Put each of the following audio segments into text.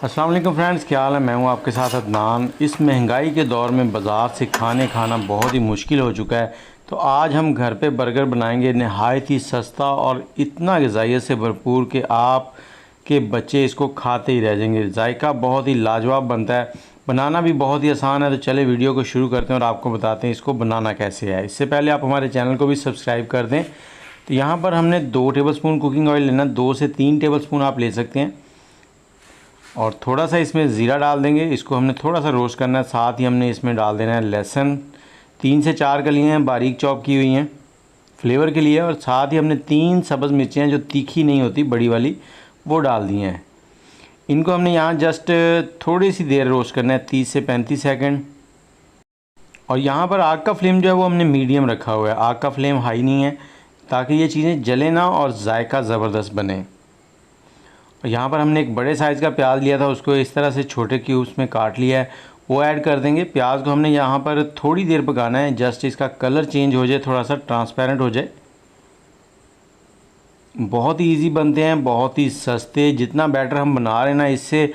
अस्सलाम वालेकुम फ्रेंड्स, क्या हाल है। मैं हूं आपके साथ अदनान। इस महंगाई के दौर में बाज़ार से खाना बहुत ही मुश्किल हो चुका है, तो आज हम घर पे बर्गर बनाएंगे नहायत ही सस्ता और इतना ग़िज़ाइयत से भरपूर कि आप के बच्चे इसको खाते ही रह जाएंगे। जायका बहुत ही लाजवाब बनता है, बनाना भी बहुत ही आसान है। तो चले वीडियो को शुरू करते हैं और आपको बताते हैं इसको बनाना कैसे है। इससे पहले आप हमारे चैनल को भी सब्सक्राइब कर दें। तो यहाँ पर हमने 2 टेबलस्पून कुकिंग ऑयल लेना, 2 से 3 टेबलस्पून आप ले सकते हैं। और थोड़ा सा इसमें ज़ीरा डाल देंगे, इसको हमने थोड़ा सा रोस्ट करना है। साथ ही हमने इसमें डाल देना है लहसुन, 3 से 4 कलियाँ हैं बारीक चॉप की हुई हैं फ्लेवर के लिए। और साथ ही हमने 3 सब्ज़ मिर्चें जो तीखी नहीं होती बड़ी वाली, वो डाल दी हैं। इनको हमने यहाँ जस्ट थोड़ी सी देर रोस्ट करना है, 30 से 35 सेकंड। और यहाँ पर आग का फ्लेम जो है वो हमने मीडियम रखा हुआ है, आग का फ्लेम हाई नहीं है, ताकि ये चीज़ें जले ना और जायका ज़बरदस्त बने। और यहाँ पर हमने एक बड़े साइज़ का प्याज लिया था, उसको इस तरह से छोटे क्यूब्स में काट लिया है, वो ऐड कर देंगे। प्याज को हमने यहाँ पर थोड़ी देर पकाना है, जस्ट इसका कलर चेंज हो जाए, थोड़ा सा ट्रांसपेरेंट हो जाए। बहुत ही इजी बनते हैं, बहुत ही सस्ते। जितना बैटर हम बना रहे हैं ना, इससे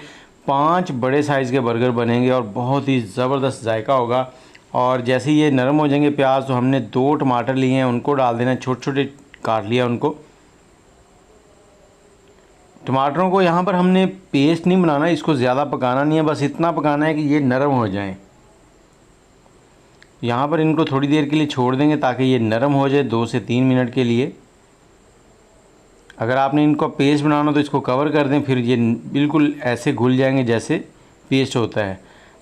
5 बड़े साइज़ के बर्गर बनेंगे और बहुत ही ज़बरदस्त जायका होगा। और जैसे ये नरम हो जाएंगे प्याज, तो हमने 2 टमाटर लिए हैं, उनको डाल देना है, छोटे छोटे काट लिया उनको। टमाटरों को यहाँ पर हमने पेस्ट नहीं बनाना, इसको ज़्यादा पकाना नहीं है, बस इतना पकाना है कि ये नरम हो जाएं। यहाँ पर इनको थोड़ी देर के लिए छोड़ देंगे ताकि ये नरम हो जाए, 2 से 3 मिनट के लिए। अगर आपने इनको पेस्ट बनाना तो इसको कवर कर दें, फिर ये बिल्कुल ऐसे घुल जाएंगे जैसे पेस्ट होता है।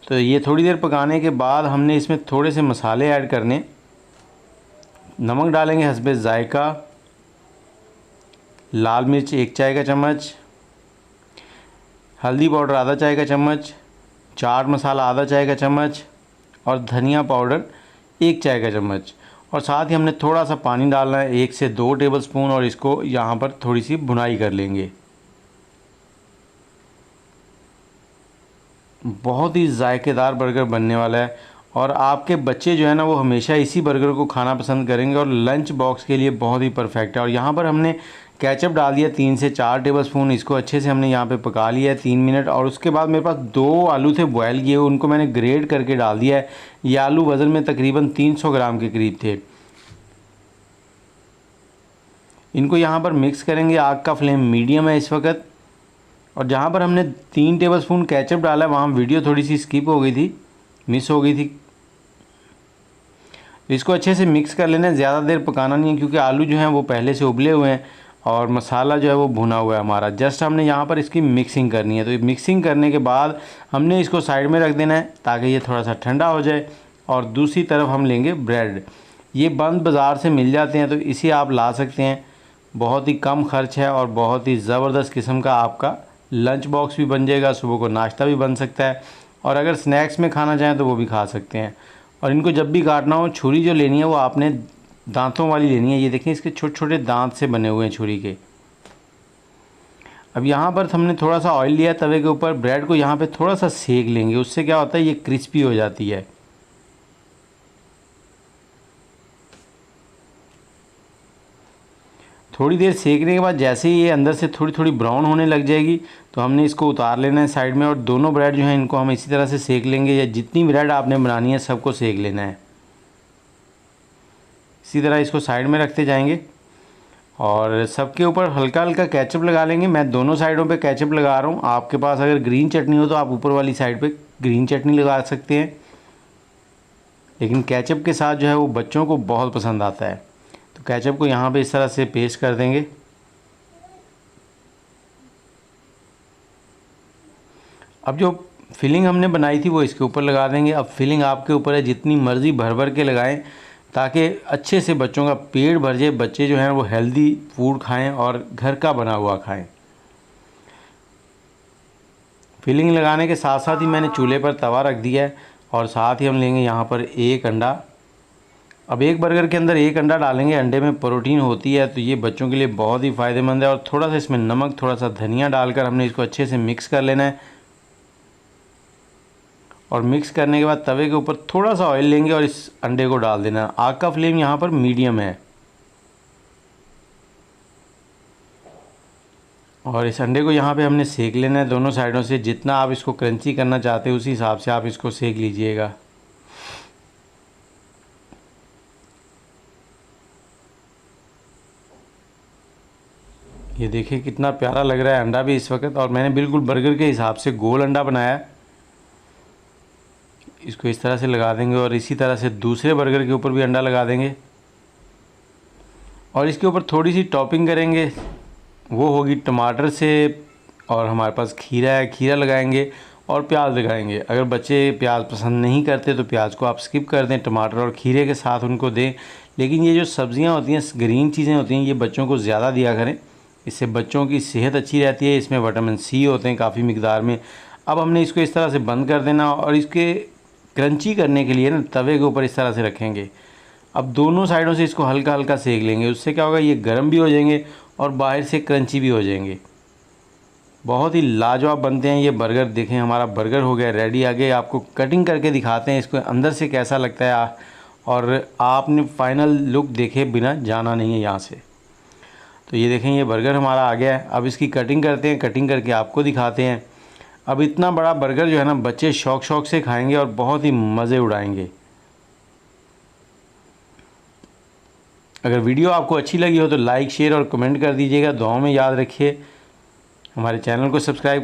तो ये थोड़ी देर पकाने के बाद हमने इसमें थोड़े से मसाले ऐड करने। नमक डालेंगे हस्बे ज़ायका, लाल मिर्च 1 चाय का चम्मच, हल्दी पाउडर आधा चाय का चम्मच, चाट मसाला आधा चाय का चम्मच और धनिया पाउडर 1 चाय का चम्मच। और साथ ही हमने थोड़ा सा पानी डालना है, 1 से 2 टेबलस्पून, और इसको यहाँ पर थोड़ी सी भुनाई कर लेंगे। बहुत ही जायकेदार बर्गर बनने वाला है और आपके बच्चे जो है ना, वो हमेशा इसी बर्गर को खाना पसंद करेंगे और लंच बॉक्स के लिए बहुत ही परफेक्ट है। और यहाँ पर हमने केचप डाल दिया 3 से 4 टेबलस्पून, इसको अच्छे से हमने यहाँ पे पका लिया है 3 मिनट। और उसके बाद मेरे पास 2 आलू थे बॉयल किए हुए, उनको मैंने ग्रेट करके डाल दिया है। ये आलू वज़न में तकरीबन 300 ग्राम के करीब थे। इनको यहाँ पर मिक्स करेंगे, आग का फ्लेम मीडियम है इस वक्त। और जहाँ पर हमने 3 टेबलस्पून केचप डाला है, वहाँ वीडियो थोड़ी सी स्किप हो गई थी, मिस हो गई थी। इसको अच्छे से मिक्स कर लेना है, ज़्यादा देर पकाना नहीं है, क्योंकि आलू जो हैं वो पहले से उबले हुए हैं और मसाला जो है वो भुना हुआ है हमारा। जस्ट हमने यहाँ पर इसकी मिक्सिंग करनी है। तो ये मिक्सिंग करने के बाद हमने इसको साइड में रख देना है ताकि ये थोड़ा सा ठंडा हो जाए। और दूसरी तरफ हम लेंगे ब्रेड। ये बंद बाज़ार से मिल जाते हैं, तो इसे आप ला सकते हैं। बहुत ही कम खर्च है और बहुत ही ज़बरदस्त किस्म का आपका लंच बॉक्स भी बन जाएगा, सुबह को नाश्ता भी बन सकता है, और अगर स्नैक्स में खाना चाहें तो वो भी खा सकते हैं। और इनको जब भी काटना हो, छुरी जो लेनी है वो आपने दांतों वाली लेनी है। ये देखें, इसके छोटे छोटे दांत से बने हुए हैं छुरी के। अब यहाँ पर हमने थोड़ा सा ऑयल लिया तवे के ऊपर, ब्रेड को यहाँ पे थोड़ा सा सेक लेंगे, उससे क्या होता है ये क्रिस्पी हो जाती है। थोड़ी देर सेकने के बाद जैसे ही ये अंदर से थोड़ी थोड़ी ब्राउन होने लग जाएगी, तो हमने इसको उतार लेना है साइड में। और दोनों ब्रेड जो हैं इनको हम इसी तरह से सेक लेंगे, या जितनी ब्रेड आपने बनानी है सबको सेक लेना है। इसी तरह इसको साइड में रखते जाएंगे और सबके ऊपर हल्का हल्का केचप लगा लेंगे। मैं दोनों साइडों पे केचप लगा रहा हूँ। आपके पास अगर ग्रीन चटनी हो तो आप ऊपर वाली साइड पे ग्रीन चटनी लगा सकते हैं, लेकिन केचप के साथ जो है वो बच्चों को बहुत पसंद आता है। तो केचप को यहाँ पे इस तरह से पेस्ट कर देंगे। अब जो फिलिंग हमने बनाई थी वो इसके ऊपर लगा देंगे। अब फिलिंग आपके ऊपर है, जितनी मर्ज़ी भर भर के लगाएं, ताकि अच्छे से बच्चों का पेट भर जाए। बच्चे जो हैं वो हेल्दी फूड खाएं और घर का बना हुआ खाएं। फिलिंग लगाने के साथ साथ ही मैंने चूल्हे पर तवा रख दिया है, और साथ ही हम लेंगे यहाँ पर 1 अंडा। अब एक बर्गर के अंदर 1 अंडा डालेंगे, अंडे में प्रोटीन होती है, तो ये बच्चों के लिए बहुत ही फ़ायदेमंद है। और थोड़ा सा इसमें नमक, थोड़ा सा धनिया डालकर हमने इसको अच्छे से मिक्स कर लेना है। और मिक्स करने के बाद तवे के ऊपर थोड़ा सा ऑयल लेंगे और इस अंडे को डाल देना। आग का फ्लेम यहाँ पर मीडियम है। और इस अंडे को यहाँ पे हमने सेक लेना है दोनों साइडों से। जितना आप इसको क्रंची करना चाहते हैं उसी हिसाब से आप इसको सेक लीजिएगा। ये देखिए कितना प्यारा लग रहा है अंडा भी इस वक्त। और मैंने बिल्कुल बर्गर के हिसाब से गोल अंडा बनाया है। इसको इस तरह से लगा देंगे और इसी तरह से दूसरे बर्गर के ऊपर भी अंडा लगा देंगे और इसके ऊपर थोड़ी सी टॉपिंग करेंगे, वो होगी टमाटर से। और हमारे पास खीरा है, खीरा लगाएंगे और प्याज लगाएंगे। अगर बच्चे प्याज पसंद नहीं करते तो प्याज को आप स्किप कर दें, टमाटर और खीरे के साथ उनको दें। लेकिन ये जो सब्ज़ियां होती हैं, ग्रीन चीज़ें होती हैं, ये बच्चों को ज़्यादा दिया करें। इससे बच्चों की सेहत अच्छी रहती है। इसमें विटामिन सी होते हैं काफ़ी मिकदार में। अब हमने इसको इस तरह से बंद कर देना और इसके क्रंची करने के लिए ना तवे के ऊपर इस तरह से रखेंगे। अब दोनों साइडों से इसको हल्का हल्का सेक लेंगे। उससे क्या होगा, ये गर्म भी हो जाएंगे और बाहर से क्रंची भी हो जाएंगे। बहुत ही लाजवाब बनते हैं ये बर्गर। देखें हमारा बर्गर हो गया रेडी। आगे आपको कटिंग करके दिखाते हैं इसको अंदर से कैसा लगता है और आपने फाइनल लुक देखे बिना जाना नहीं है यहाँ से। तो ये देखें ये बर्गर हमारा आ गया है। अब इसकी कटिंग करते हैं, कटिंग करके आपको दिखाते हैं। अब इतना बड़ा बर्गर जो है ना बच्चे शौक शौक से खाएंगे और बहुत ही मज़े उड़ाएंगे। अगर वीडियो आपको अच्छी लगी हो तो लाइक शेयर और कमेंट कर दीजिएगा। दुआओं में याद रखिए। हमारे चैनल को सब्सक्राइब कर